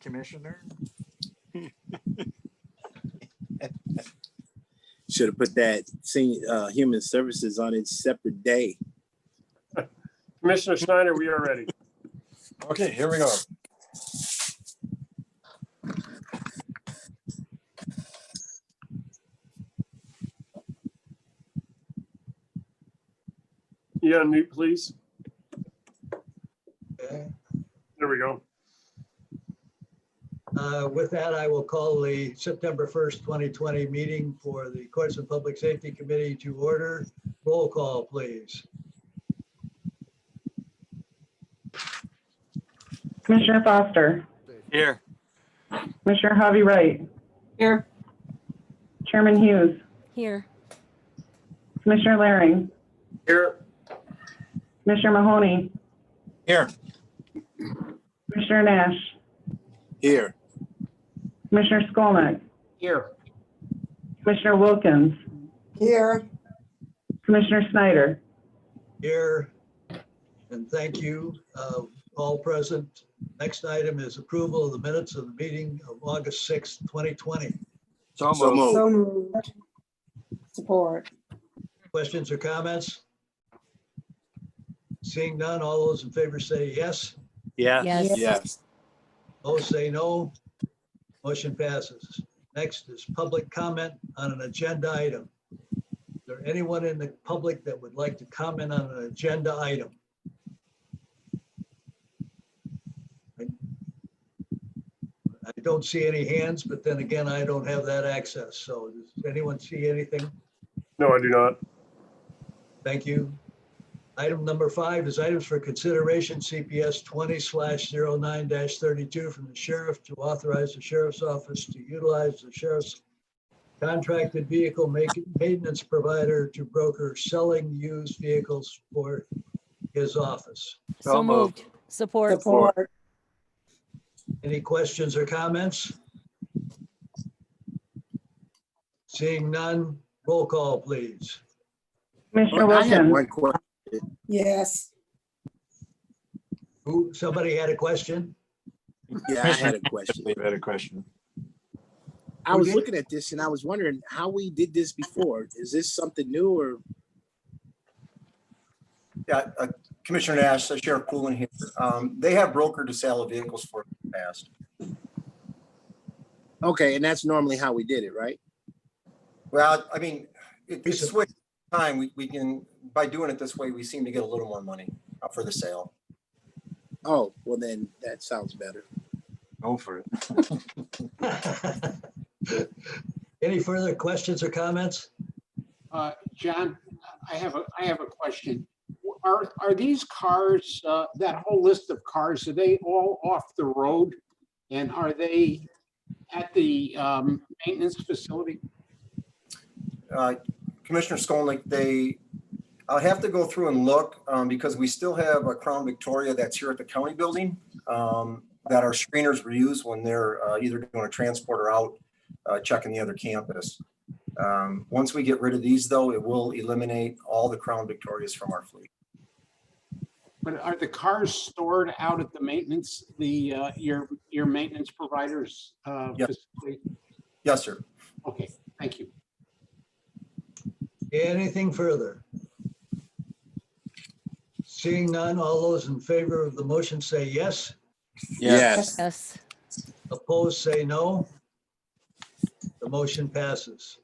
Commissioner. Should have put that human services on its separate day. Commissioner Schneider, we are ready. Okay, here we go. You unmute, please. Okay. There we go. With that, I will call the September 1st, 2020 meeting for the Courts and Public Safety Committee to order. Roll call, please. Commissioner Foster, Here. Commissioner Javi Wright, Here. Chairman Hughes, Here. Commissioner Laring, Here. Commissioner Mahoney, Here. Commissioner Nash, Here. Commissioner Skolnick, Here. Commissioner Wilkins, Here. Commissioner Snyder. Here, and thank you, all present. Next item is approval of the minutes of the meeting of August 6th, 2020. So moved. So moved. Support. Questions or comments? Seeing none, all those in favor say yes. Yeah. Yes. Yes. Those say no. Motion passes. Next is public comment on an agenda item. Is there anyone in the public that would like to comment on an agenda item? I don't see any hands, but then again, I don't have that access. So does anyone see anything? No, I do not. Thank you. Item number 5 is items for consideration, CPS 20/09-32 from the sheriff to authorize the sheriff's office to utilize the sheriff's contracted vehicle maintenance provider to broker selling used vehicles for his office. So moved. Support. Support. Any questions or comments? Seeing none, roll call, please. Commissioner I have Wilkins, one question. Yes. Who, somebody had a question? Yeah, I had a question. I had a question. I was looking at this and I was wondering how we did this before. Is this something new or? Yeah, Commissioner Nash, Sheriff Coolin here. They have brokered the sale of vehicles for the past. Okay, and that's normally how we did it, right? Well, I mean, it's way time we can, by doing it this way, we seem to get a little more money for the sale. Oh, well then that sounds better. Go for it. Any further questions or comments? John, I have a question. Are these cars, that whole list of cars, are they all off the road? And are they at the maintenance facility? Commissioner Skolnick, I'll have to go through and look because we still have a Crown Victoria that's here at the county building that our screeners reuse when they're either doing a transport or out checking the other campus. Once we get rid of these though, it will eliminate all the Crown Victorias from our fleet. But are the cars stored out at the maintenance, your maintenance providers? Yes. Facility? Yes, sir. Okay, thank you. Anything further? Seeing none, all those in favor of the motion say yes. Yes. Yes. Opposed, say no. The motion passes.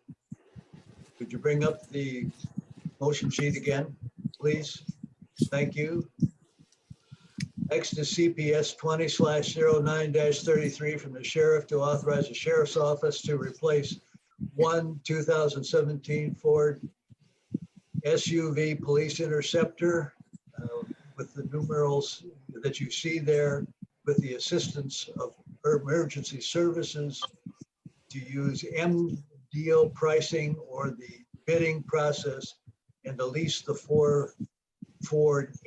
Could you bring up the motion sheet again, please? Thank you. Next is CPS 20/09-33 from the sheriff to authorize the sheriff's office to replace one 2017 Ford SUV police interceptor with the numerals that you see there, with the assistance of emergency services to use MDO pricing or the bidding process and to lease the Ford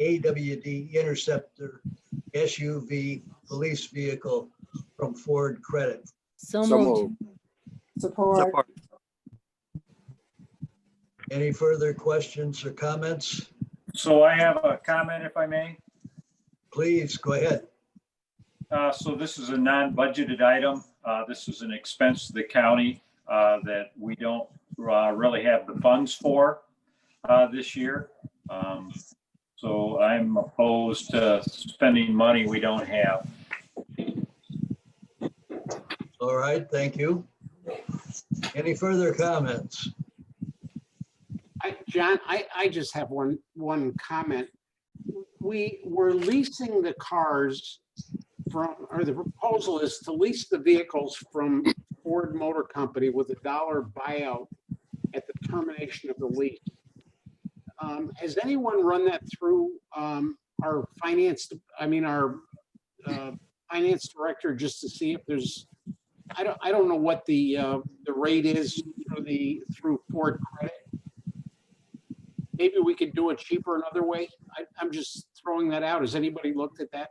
AWD Interceptor SUV police vehicle from Ford Credit. So So moved. moved. Support. Any further questions or comments? So I have a comment, if I may. Please go ahead. So this is a non-budgeted item. This is an expense to the county that we don't really have the funds for this year. So I'm opposed to spending money we don't have. All right, thank you. Any further comments? John, I just have one comment. We're leasing the cars from, or the proposal is to lease the vehicles from Ford Motor Company with $1 buyout at the termination of the lease. Has anyone run that through our finance, our finance director, just to see if there's, I don't know what the rate is through Ford Credit. Maybe we could do it cheaper another way. I'm just throwing that out. Has anybody looked at that?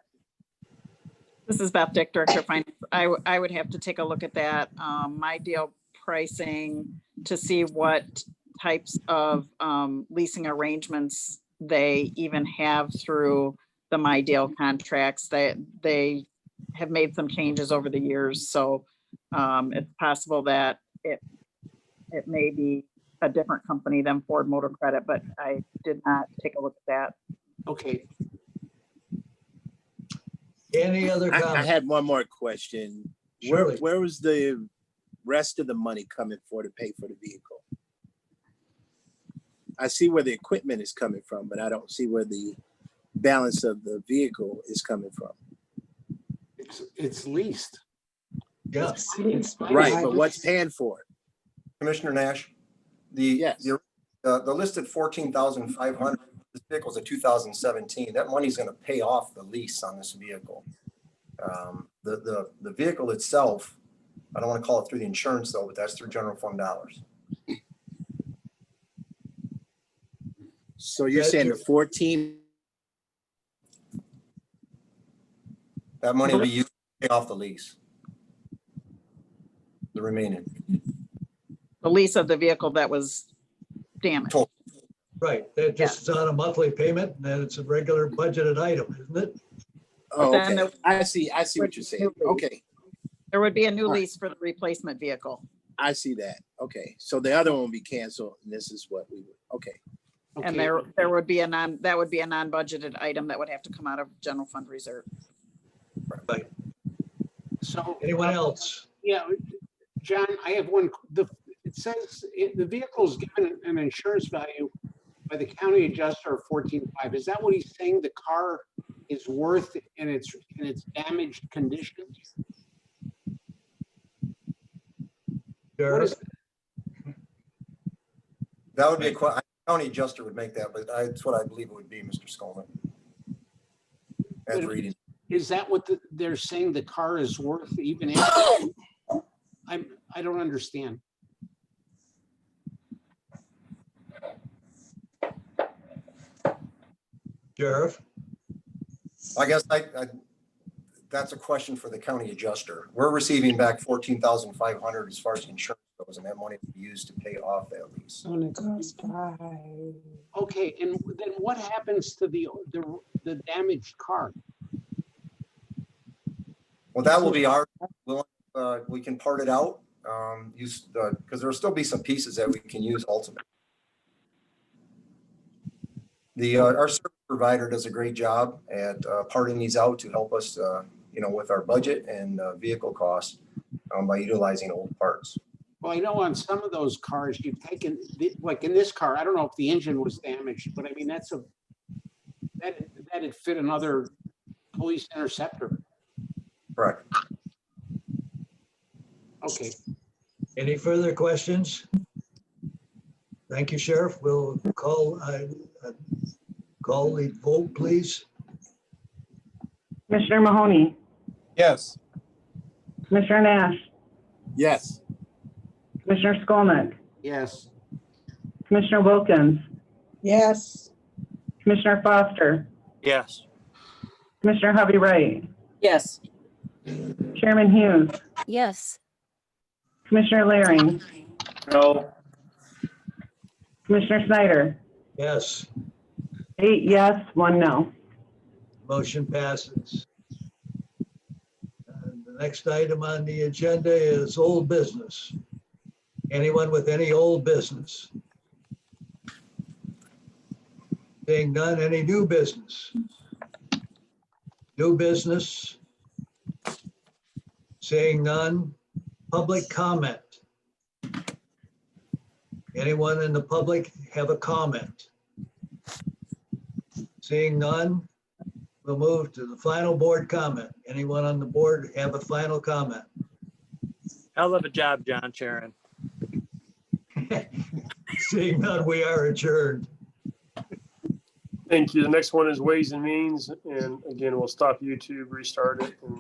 This is Beth Dick, Director of Finance. I would have to take a look at that. My deal pricing to see what types of leasing arrangements they even have through the My Deal contracts. They have made some changes over the years. So it's possible that it may be a different company than Ford Motor Credit, but I did not take a look at that. Okay. Any other I comments? had one more question. Surely. Where was the rest of the money coming for to pay for the vehicle? I see where the equipment is coming from, but I don't see where the balance of the vehicle is coming from. It's leased. Yeah, Right, but what's paying for it? Commissioner Nash, Yes. the listed 14,500, this vehicle's a 2017. That money's gonna pay off the lease on this vehicle. The vehicle itself, I don't wanna call it through the insurance though, but that's through general fund dollars. So you're saying the 14, That money will be used to pay off the lease. The remaining. The lease of the vehicle that was damaged. right. That just is on a monthly payment, and then it's a regular budgeted item, isn't it? oh, Then okay. I see what you're saying. Okay, There would be a new All right. lease for the replacement vehicle. I see that. Okay, so the other one will be canceled, and this is what we would, okay. And Okay. there would be that would be a non-budgeted item that would have to come out of general fund reserve. Right. So. Anyone else? Yeah, John, I have one, it says the vehicle is given an insurance value by the county adjuster of 14.5. Is that what he's saying the car is worth in its damaged condition? What Sheriff? is, That would be county adjuster would make that, but that's what I believe it would be, Mr. Skolnick. As reading. is that what they're saying the car is worth even after? I don't understand. Sheriff? I guess that's a question for the county adjuster. We're receiving back 14,500 as far as the insurance goes, and that money will be used to pay off that lease. When it goes by. Okay, and then what happens to the damaged car? Well, that will be our, we can part it out, because there'll still be some pieces that we can use ultimately. Our service provider does a great job at parting these out to help us, with our budget and vehicle costs by utilizing old parts. Well, I know on some of those cars, you've taken, like in this car, I don't know if the engine was damaged, but I mean, that'd fit another police interceptor. Correct. Okay, Any further questions? Thank you, Sheriff. We'll call the vote, please. Commissioner Mahoney, Yes. Commissioner Nash, Yes. Commissioner Skolnick, yes, Commissioner Wilkins, Yes. Commissioner Foster, Yes. Commissioner Hovey Wright, Yes. Chairman Hughes, Yes. Commissioner Laring, No. Commissioner Snyder, Yes, 8 yes, 1 no. motion passes. The next item on the agenda is old business. Anyone with any old business? Being none, any new business? New business? Seeing none, public comment. Anyone in the public have a comment? Seeing none, we'll move to the final board comment. Anyone on the board have a final comment? Hell of a job, John Sharon. Seeing none, we are adjourned. Thank you. The next one is Ways and Means. And again, we'll stop YouTube, restart it, and